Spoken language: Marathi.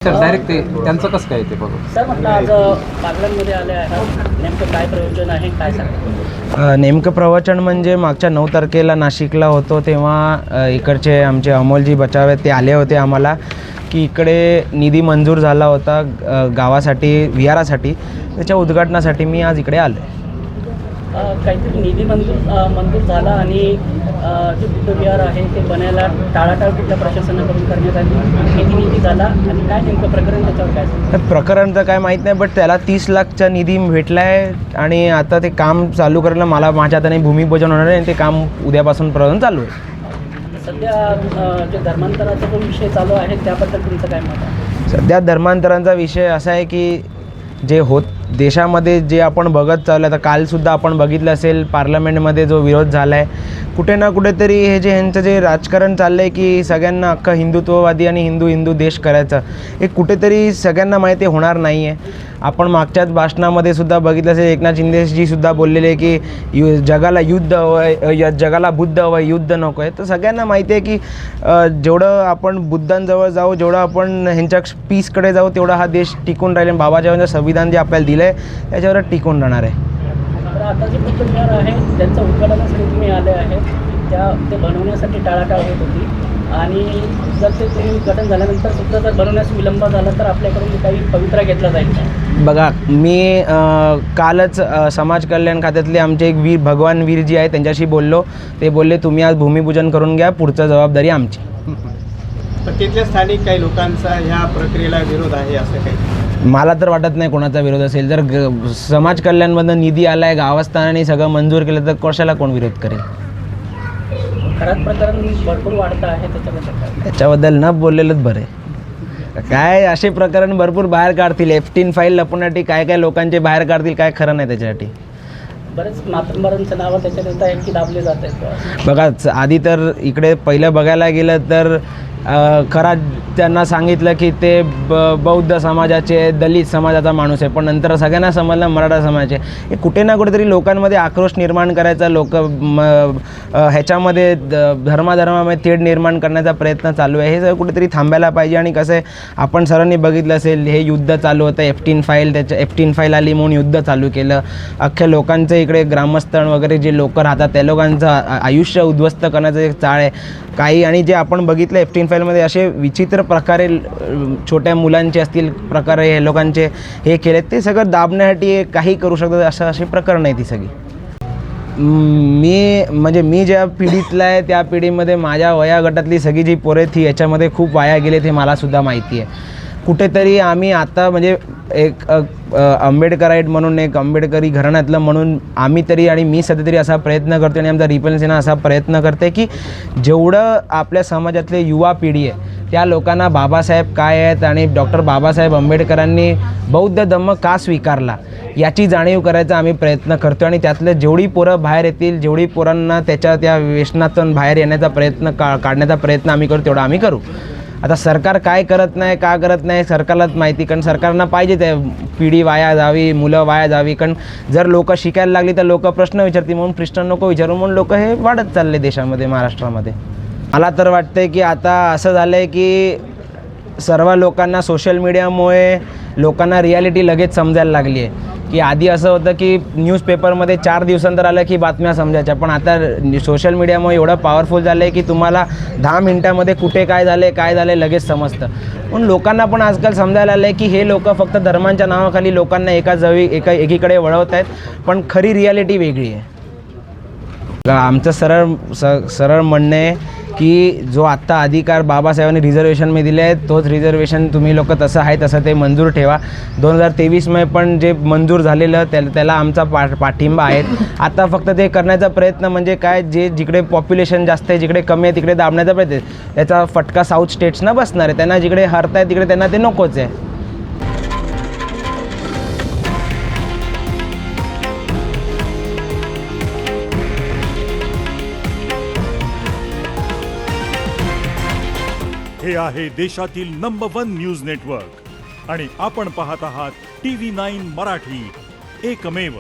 सर डायरेक्ट ते त्यांचं कसं काय ते बघू सर म्हटलं आज पागलांमध्ये आले आहे, नेमकं काय प्रयोजन आहे काय सांगता? नेमकं प्रवचन म्हणजे मागच्या 9 तारखेला नाशिकला होतो तेव्हा इकडचे आमचे अमोलजी बचाव आहेत ते आले होते आम्हाला की इकडे निधी मंजूर झाला होता गावासाठी विहारासाठी, त्याच्या उद्घाटनासाठी मी आज इकडे आलो आहे. काहीतरी निधी मंजूर झाला आणि जे बुद्धविहार आहे ते बनायला टाळाटाळ कुठल्या प्रशासनाकडून करण्यात आली, किती निधी झाला आणि काय नेमकं प्रकरण त्याच्यावर काय सांगता? प्रकरण तर काय माहीत नाही, बट त्याला 30 लाखचा निधी भेटला आहे आणि आता ते काम चालू करायला माझ्या हाताने भूमिपूजन होणार आहे आणि ते काम उद्यापासून प्रवचन चालू आहे. सध्या जे धर्मांतराचा जो विषय चालू आहे त्याबद्दल तुमचं काय मत आहे? सध्या धर्मांतरांचा विषय असा आहे की जे देशामध्ये जे आपण बघत चाललं आता कालसुद्धा आपण बघितलं असेल पार्लमेंटमध्ये जो विरोध झाला आहे, कुठे ना कुठेतरी हे जे ह्यांचं जे राजकारण चाललं आहे की सगळ्यांना अख्खा हिंदुत्ववादी आणि हिंदू देश करायचा, हे कुठेतरी सगळ्यांना माहिती होणार नाही आहे. आपण मागच्याच भाषणामध्ये सुद्धा बघितलं असेल एकनाथ शिंदेजीसुद्धा बोललेले आहे की जगाला युद्ध हवं आहे, जगाला बुद्ध हवं आहे, युद्ध नको आहे. तर सगळ्यांना माहिती आहे की जेवढं आपण बुद्धांजवळ जाऊ, जेवढं आपण ह्यांच्या पीसकडे जाऊ, तेवढा हा देश टिकून राहील. बाबासाहेबांचं संविधान जे आपल्याला दिलं आहे त्याच्यावर टिकून राहणार आहे. तर आता जे बुद्धविहार आहे त्यांचं उद्घाटनासाठी तुम्ही आले आहे, ते बनवण्यासाठी टाळाटाळ होत होती आणि जर ते तुम्ही उद्घाटन झाल्यानंतर सुद्धा जर बनवण्यास विलंब झाला तर आपल्याकडून काही पवित्रा घेतला जाईल का? बघा, मी कालच समाज कल्याण खात्यातले आमचे एक भगवान वीरजी आहे त्यांच्याशी बोललो. ते बोलले तुम्ही आज भूमिपूजन करून घ्या, पुढचं जबाबदारी आमची. पण तिथल्या स्थानिक काही लोकांचा ह्या प्रक्रियेला विरोध आहे असं काही? मला तर वाटत नाही कोणाचा विरोध असेल. जर समाज कल्याणमधून निधी आला आहे, गावस्थानाने सगळं मंजूर केलं, तर कशाला कोण विरोध करेल? खरंच प्रकरण भरपूर वाढतं आहे त्याच्याबद्दल न बोललेलंच बरं आहे. काय असे प्रकरण भरपूर बाहेर काढतील, एफ-15 फाईल लपवण्यासाठी काय काय लोकांचे बाहेर काढतील, काय खरं नाही त्याच्यासाठी. बरेच मातंबरांचं नावं त्याच्यात येत आहे की दाबले जात आहेत. बघा, आधी तर इकडे पहिलं बघायला गेलं तर खरा त्यांना सांगितलं की ते बौद्ध समाजाचे, दलित समाजाचा माणूस आहे, पण नंतर सगळ्यांना समजलं मराठा समाजाचे. हे कुठे ना कुठेतरी लोकांमध्ये आक्रोश निर्माण करायचा, ह्याच्यामध्ये धर्मामध्ये तेढ निर्माण करण्याचा प्रयत्न चालू आहे. हे सगळं कुठेतरी थांबायला पाहिजे. आणि कसं आहे, आपण सर्वांनी बघितलं असेल हे युद्ध चालू होतं, F-15 फाईल, त्याच्या F-15 फाईल आली म्हणून युद्ध चालू केलं. अख्ख्या लोकांचं इकडे ग्रामस्थळ वगैरे जे लोक राहतात त्या लोकांचं आयुष्य उद्ध्वस्त करण्याचं एक चाळ आहे काही. आणि जे आपण बघितलं F-15 फाईलमध्ये असे विचित्र प्रकारे छोट्या मुलांचे असतील प्रकारे हे लोकांचे हे केले, ते सगळं दाबण्यासाठी काही करू शकतात असे प्रकरण आहे ती सगळी. मी ज्या पिढीतला आहे त्या पिढीमध्ये माझ्या वयागटातली सगळी जी पोरं ती याच्यामध्ये खूप वाया गेले ते मलासुद्धा माहिती आहे. कुठेतरी आम्ही आता म्हणजे एक आंबेडकराईट म्हणून, एक आंबेडकरी घराण्यातलं म्हणून आम्ही तरी आणि मी सध्या तरी असा प्रयत्न करतो आणि आमचा रिपब्लिकन सेना असा प्रयत्न करते की जेवढं आपल्या समाजातले युवा पिढी आहे त्या लोकांना बाबासाहेब काय आहेत आणि डॉक्टर बाबासाहेब आंबेडकरांनी बौद्ध धम्म का स्वीकारला याची जाणीव करायचा आम्ही प्रयत्न करतो. आणि त्यातले जेवढी पोरं बाहेर येतील, जेवढी पोरांना त्या व्यसनातून बाहेर येण्याचा प्रयत्न काढण्याचा प्रयत्न आम्ही करू, तेवढा आम्ही करू. आता सरकार काय करत नाही, का करत नाही सरकारलाच माहिती, कारण सरकारना पाहिजे ते पिढी वाया जावी, मुलं वाया जावी. कारण जर लोक शिकायला लागली तर लोक प्रश्न विचारतील, म्हणून प्रश्न नको विचारू म्हणून लोक हे वाढत चालले देशामध्ये, महाराष्ट्रामध्ये. मला तर वाटतं की आता असं झालं आहे की सर्व लोकांना सोशल मीडियामुळे लोकांना रियालिटी लगेच समजायला लागली आहे. की आधी असं होतं की न्यूजपेपरमध्ये 4 दिवसांतर आलं की बातम्या समजायच्या, पण आता सोशल मीडियामुळे एवढं पॉवरफुल झालं आहे की तुम्हाला 10 मिनटामध्ये कुठे काय झालं लगेच समजतं. पण लोकांना पण आजकाल समजायला आलं आहे की हे लोक फक्त धर्मांच्या नावाखाली लोकांना एकीकडे वळवत आहेत, पण खरी रियालिटी वेगळी आहे. आमचं सरळ म्हणणं आहे की जो आत्ता अधिकार बाबासाहेबांनी रिझर्वेशनमध्ये दिले आहेत तोच रिझर्वेशन तुम्ही लोक तसं आहे तसं ते मंजूर ठेवा. 2023मध्ये पण जे मंजूर झालेलं त्याला आमचा पाठिंबा आहे. आता फक्त ते करण्याचा प्रयत्न म्हणजे काय, जिकडे पॉप्युलेशन जास्त आहे, जिकडे कमी आहे तिकडे दाबण्याचा प्रयत्न. त्याचा फटका साऊथ स्टेट्सना बसणार आहे. त्यांना जिकडे हरत आहे तिकडे त्यांना ते नकोच आहे. हे आहे देशातील नंबर 1 न्यूज नेटवर्क आणि आपण पाहत आहात TV9 मराठी, एकमेव.